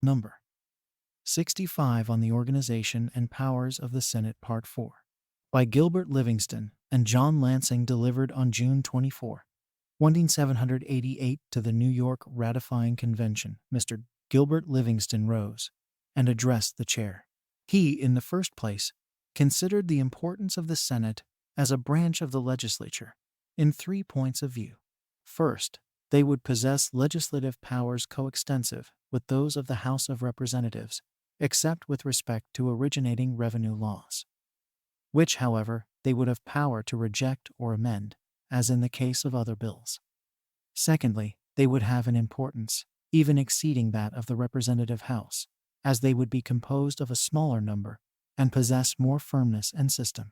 Number 65 on the Organization and Powers of the Senate, Part 4. By Gilbert Livingston and John Lansing, delivered on June 24, 1788, to the New York Ratifying Convention. Mr. Gilbert Livingston rose and addressed the chair. He, in the first place, considered the importance of the Senate as a branch of the legislature in 3 points of view. First, they would possess legislative powers coextensive with those of the House of Representatives, except with respect to originating revenue laws, which, however, they would have power to reject or amend, as in the case of other bills. Secondly, they would have an importance even exceeding that of the Representative House, as they would be composed of a smaller number and possess more firmness and system.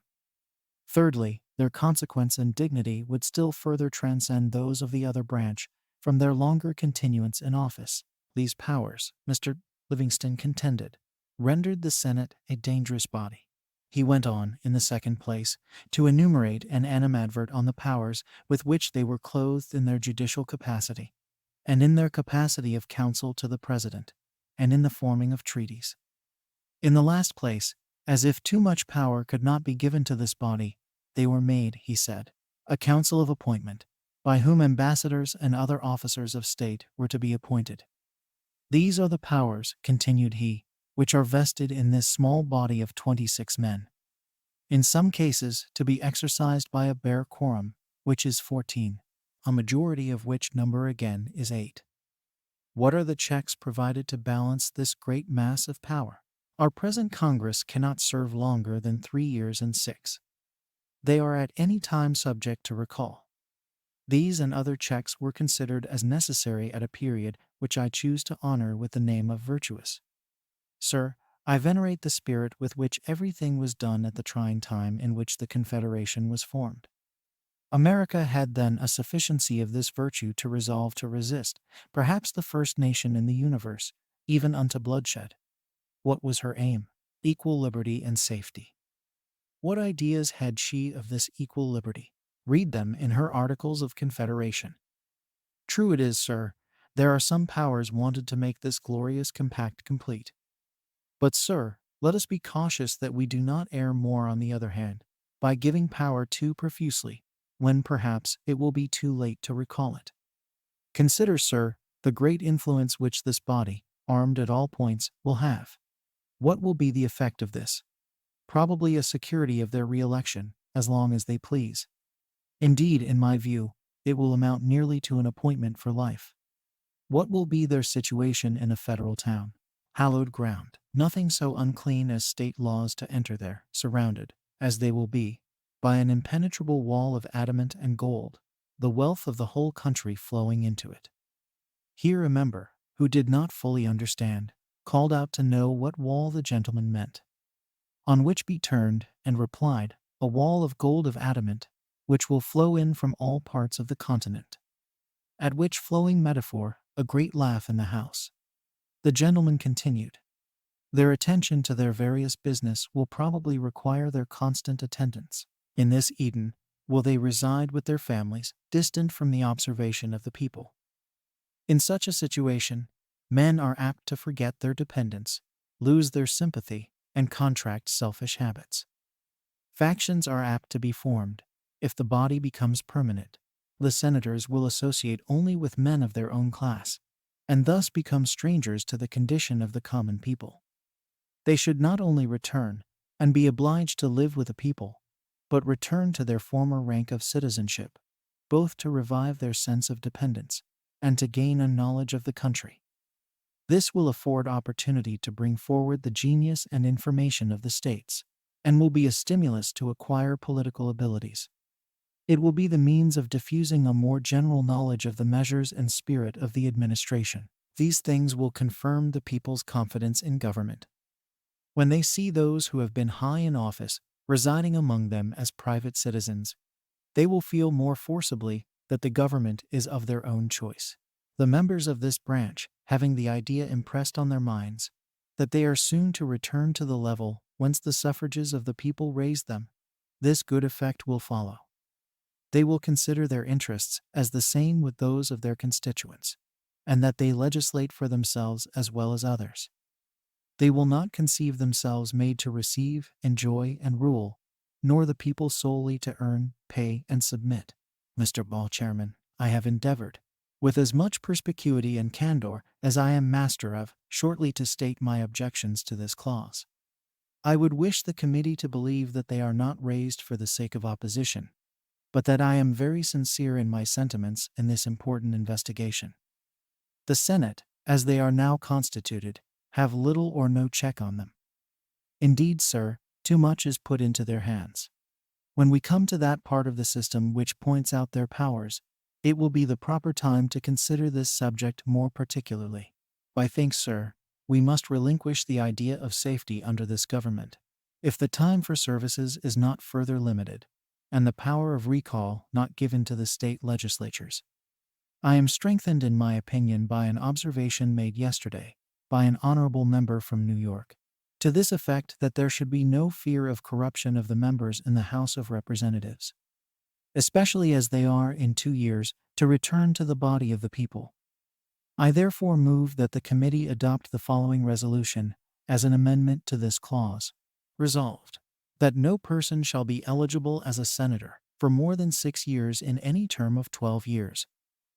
Thirdly, their consequence and dignity would still further transcend those of the other branch from their longer continuance in office. These powers, Mr. Livingston contended, rendered the Senate a dangerous body. He went on, in the second place, to enumerate an animadvert on the powers with which they were clothed in their judicial capacity, and in their capacity of counsel to the President, and in the forming of treaties. In the last place, as if too much power could not be given to this body, they were made, he said, a council of appointment, by whom ambassadors and other officers of state were to be appointed. These are the powers, continued he, which are vested in this small body of 26 men. In some cases, to be exercised by a bare quorum, which is 14, a majority of which number again is 8. What are the checks provided to balance this great mass of power? Our present Congress cannot serve longer than 3 years and 6. They are at any time subject to recall. These and other checks were considered as necessary at a period which I choose to honor with the name of virtuous. Sir, I venerate the spirit with which everything was done at the trying time in which the Confederation was formed. America had then a sufficiency of this virtue to resolve to resist, perhaps the first nation in the universe, even unto bloodshed. What was her aim? Equal liberty and safety. What ideas had she of this equal liberty? Read them in her Articles of Confederation. True it is, sir, there are some powers wanted to make this glorious compact complete. But, sir, let us be cautious that we do not err more on the other hand, by giving power too profusely, when perhaps it will be too late to recall it. Consider, sir, the great influence which this body, armed at all points, will have. What will be the effect of this? Probably a security of their re-election, as long as they please. Indeed, in my view, it will amount nearly to an appointment for life. What will be their situation in a federal town? Hallowed ground. Nothing so unclean as state laws to enter there, surrounded, as they will be, by an impenetrable wall of adamant and gold, the wealth of the whole country flowing into it. Here a member, who did not fully understand, called out to know what wall the gentleman meant. On which be turned, and replied, a wall of gold of adamant, which will flow in from all parts of the continent. At which flowing metaphor, a great laugh in the house. The gentleman continued, their attention to their various business will probably require their constant attendance. In this Eden will they reside with their families, distant from the observation of the people. In such a situation, men are apt to forget their dependence, lose their sympathy, and contract selfish habits. Factions are apt to be formed. If the body becomes permanent, the senators will associate only with men of their own class, and thus become strangers to the condition of the common people. They should not only return, and be obliged to live with the people, but return to their former rank of citizenship, both to revive their sense of dependence, and to gain a knowledge of the country. This will afford opportunity to bring forward the genius and information of the states, and will be a stimulus to acquire political abilities. It will be the means of diffusing a more general knowledge of the measures and spirit of the administration. These things will confirm the people's confidence in government. When they see those who have been high in office residing among them as private citizens, they will feel more forcibly that the government is of their own choice. The members of this branch, having the idea impressed on their minds that they are soon to return to the level whence the suffrages of the people raised them, this good effect will follow. They will consider their interests as the same with those of their constituents, and that they legislate for themselves as well as others. They will not conceive themselves made to receive, enjoy, and rule, nor the people solely to earn, pay, and submit. Mr. Ball, Chairman, I have endeavored, with as much perspicuity and candor as I am master of, shortly to state my objections to this clause. I would wish the committee to believe that they are not raised for the sake of opposition, but that I am very sincere in my sentiments in this important investigation. The Senate, as they are now constituted, have little or no check on them. Indeed, sir, too much is put into their hands. When we come to that part of the system which points out their powers, it will be the proper time to consider this subject more particularly. I think, sir, we must relinquish the idea of safety under this government, if the time for services is not further limited, and the power of recall not given to the state legislatures. I am strengthened in my opinion by an observation made yesterday by an honorable member from New York, to this effect that there should be no fear of corruption of the members in the House of Representatives, especially as they are in 2 years to return to the body of the people. I therefore move that the committee adopt the following resolution as an amendment to this clause. Resolved, that no person shall be eligible as a senator for more than 6 years in any term of 12 years,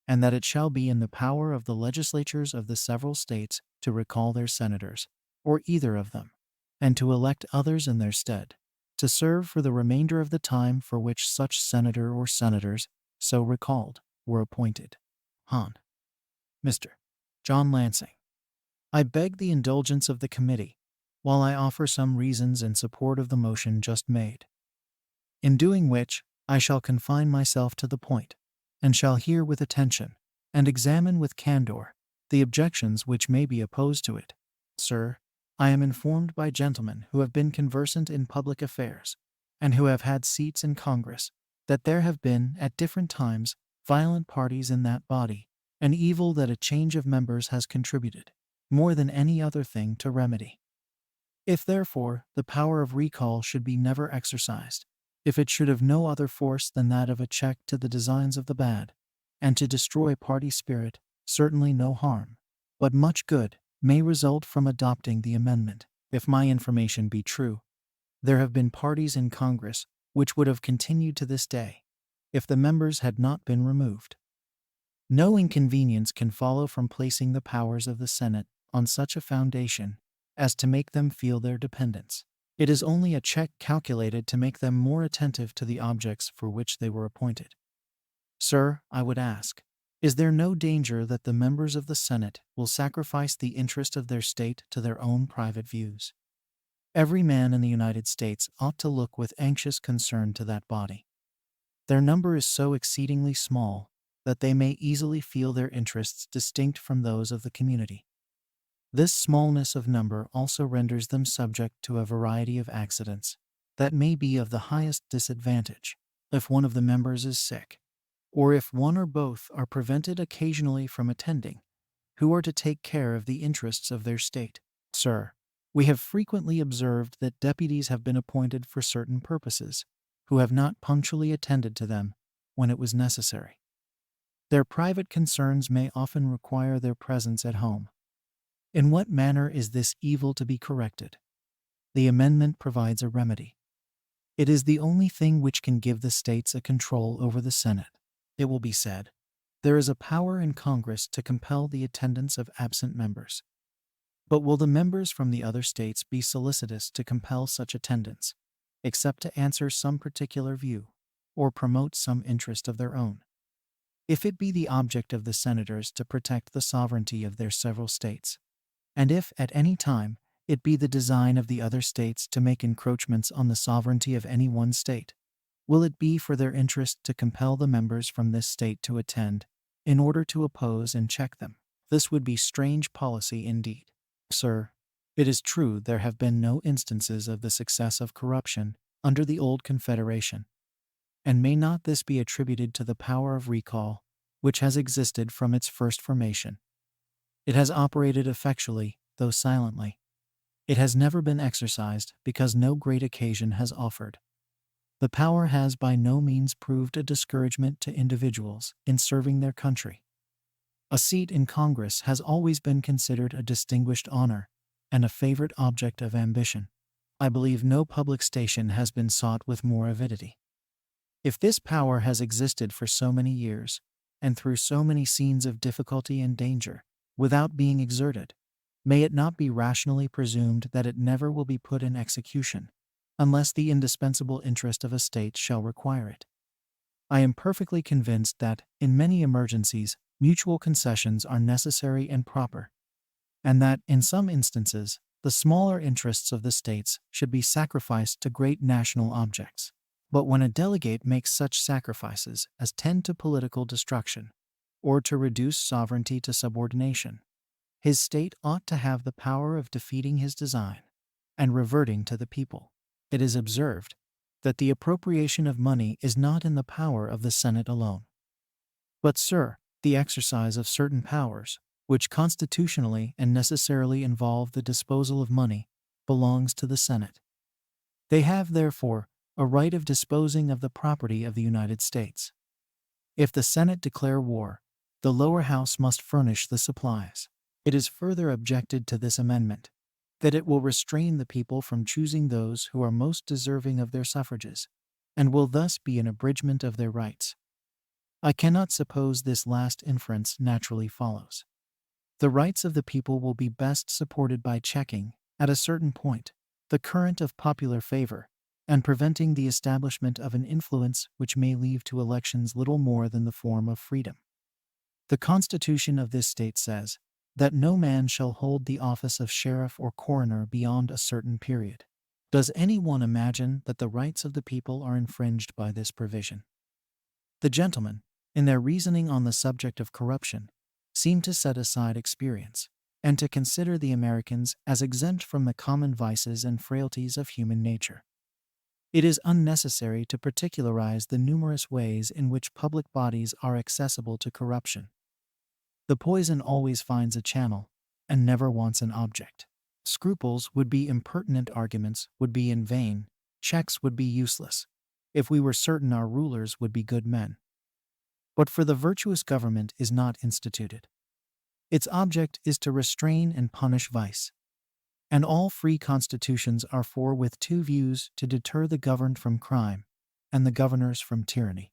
and that it shall be in the power of the legislatures of the several states to recall their senators, or either of them, and to elect others in their stead, to serve for the remainder of the time for which such senator or senators, so recalled, were appointed. Hon. Mr. John Lansing. I beg the indulgence of the committee, while I offer some reasons in support of the motion just made. In doing which, I shall confine myself to the point, and shall hear with attention, and examine with candor, the objections which may be opposed to it. Sir, I am informed by gentlemen who have been conversant in public affairs, and who have had seats in Congress, that there have been, at different times, violent parties in that body, an evil that a change of members has contributed, more than any other thing, to remedy. If, therefore, the power of recall should be never exercised, if it should have no other force than that of a check to the designs of the bad, and to destroy party spirit, certainly no harm, but much good, may result from adopting the amendment. If my information be true, there have been parties in Congress which would have continued to this day, if the members had not been removed. No inconvenience can follow from placing the powers of the Senate on such a foundation as to make them feel their dependence. It is only a check calculated to make them more attentive to the objects for which they were appointed. Sir, I would ask, is there no danger that the members of the Senate will sacrifice the interest of their state to their own private views? Every man in the United States ought to look with anxious concern to that body. Their number is so exceedingly small that they may easily feel their interests distinct from those of the community. This smallness of number also renders them subject to a variety of accidents that may be of the highest disadvantage if one of the members is sick, or if one or both are prevented occasionally from attending, who are to take care of the interests of their state. Sir, we have frequently observed that deputies have been appointed for certain purposes, who have not punctually attended to them when it was necessary. Their private concerns may often require their presence at home. In what manner is this evil to be corrected? The amendment provides a remedy. It is the only thing which can give the states a control over the Senate. It will be said, there is a power in Congress to compel the attendance of absent members. But will the members from the other states be solicitous to compel such attendance, except to answer some particular view, or promote some interest of their own? If it be the object of the senators to protect the sovereignty of their several states, and if, at any time, it be the design of the other states to make encroachments on the sovereignty of any one state, will it be for their interest to compel the members from this state to attend, in order to oppose and check them? This would be strange policy indeed. Sir, it is true there have been no instances of the success of corruption under the old Confederation, and may not this be attributed to the power of recall, which has existed from its first formation? It has operated effectually, though silently. It has never been exercised because no great occasion has offered. The power has by no means proved a discouragement to individuals in serving their country. A seat in Congress has always been considered a distinguished honor and a favorite object of ambition. I believe no public station has been sought with more avidity. If this power has existed for so many years, and through so many scenes of difficulty and danger, without being exerted, may it not be rationally presumed that it never will be put in execution, unless the indispensable interest of a state shall require it? I am perfectly convinced that, in many emergencies, mutual concessions are necessary and proper, and that, in some instances, the smaller interests of the states should be sacrificed to great national objects. But when a delegate makes such sacrifices as tend to political destruction, or to reduce sovereignty to subordination, his state ought to have the power of defeating his design and reverting to the people. It is observed that the appropriation of money is not in the power of the Senate alone. But, sir, the exercise of certain powers, which constitutionally and necessarily involve the disposal of money, belongs to the Senate. They have, therefore, a right of disposing of the property of the United States. If the Senate declare war, the lower house must furnish the supplies. It is further objected to this amendment that it will restrain the people from choosing those who are most deserving of their suffrages, and will thus be an abridgment of their rights. I cannot suppose this last inference naturally follows. The rights of the people will be best supported by checking, at a certain point, the current of popular favor, and preventing the establishment of an influence which may leave to elections little more than the form of freedom. The Constitution of this state says that no man shall hold the office of sheriff or coroner beyond a certain period. Does any one imagine that the rights of the people are infringed by this provision? The gentlemen, in their reasoning on the subject of corruption, seem to set aside experience, and to consider the Americans as exempt from the common vices and frailties of human nature. It is unnecessary to particularize the numerous ways in which public bodies are accessible to corruption. The poison always finds a channel, and never wants an object. Scruples would be impertinent, arguments would be in vain, checks would be useless, if we were certain our rulers would be good men. But for the virtuous government is not instituted. Its object is to restrain and punish vice. And all free constitutions are for with two views: to deter the governed from crime, and the governors from tyranny.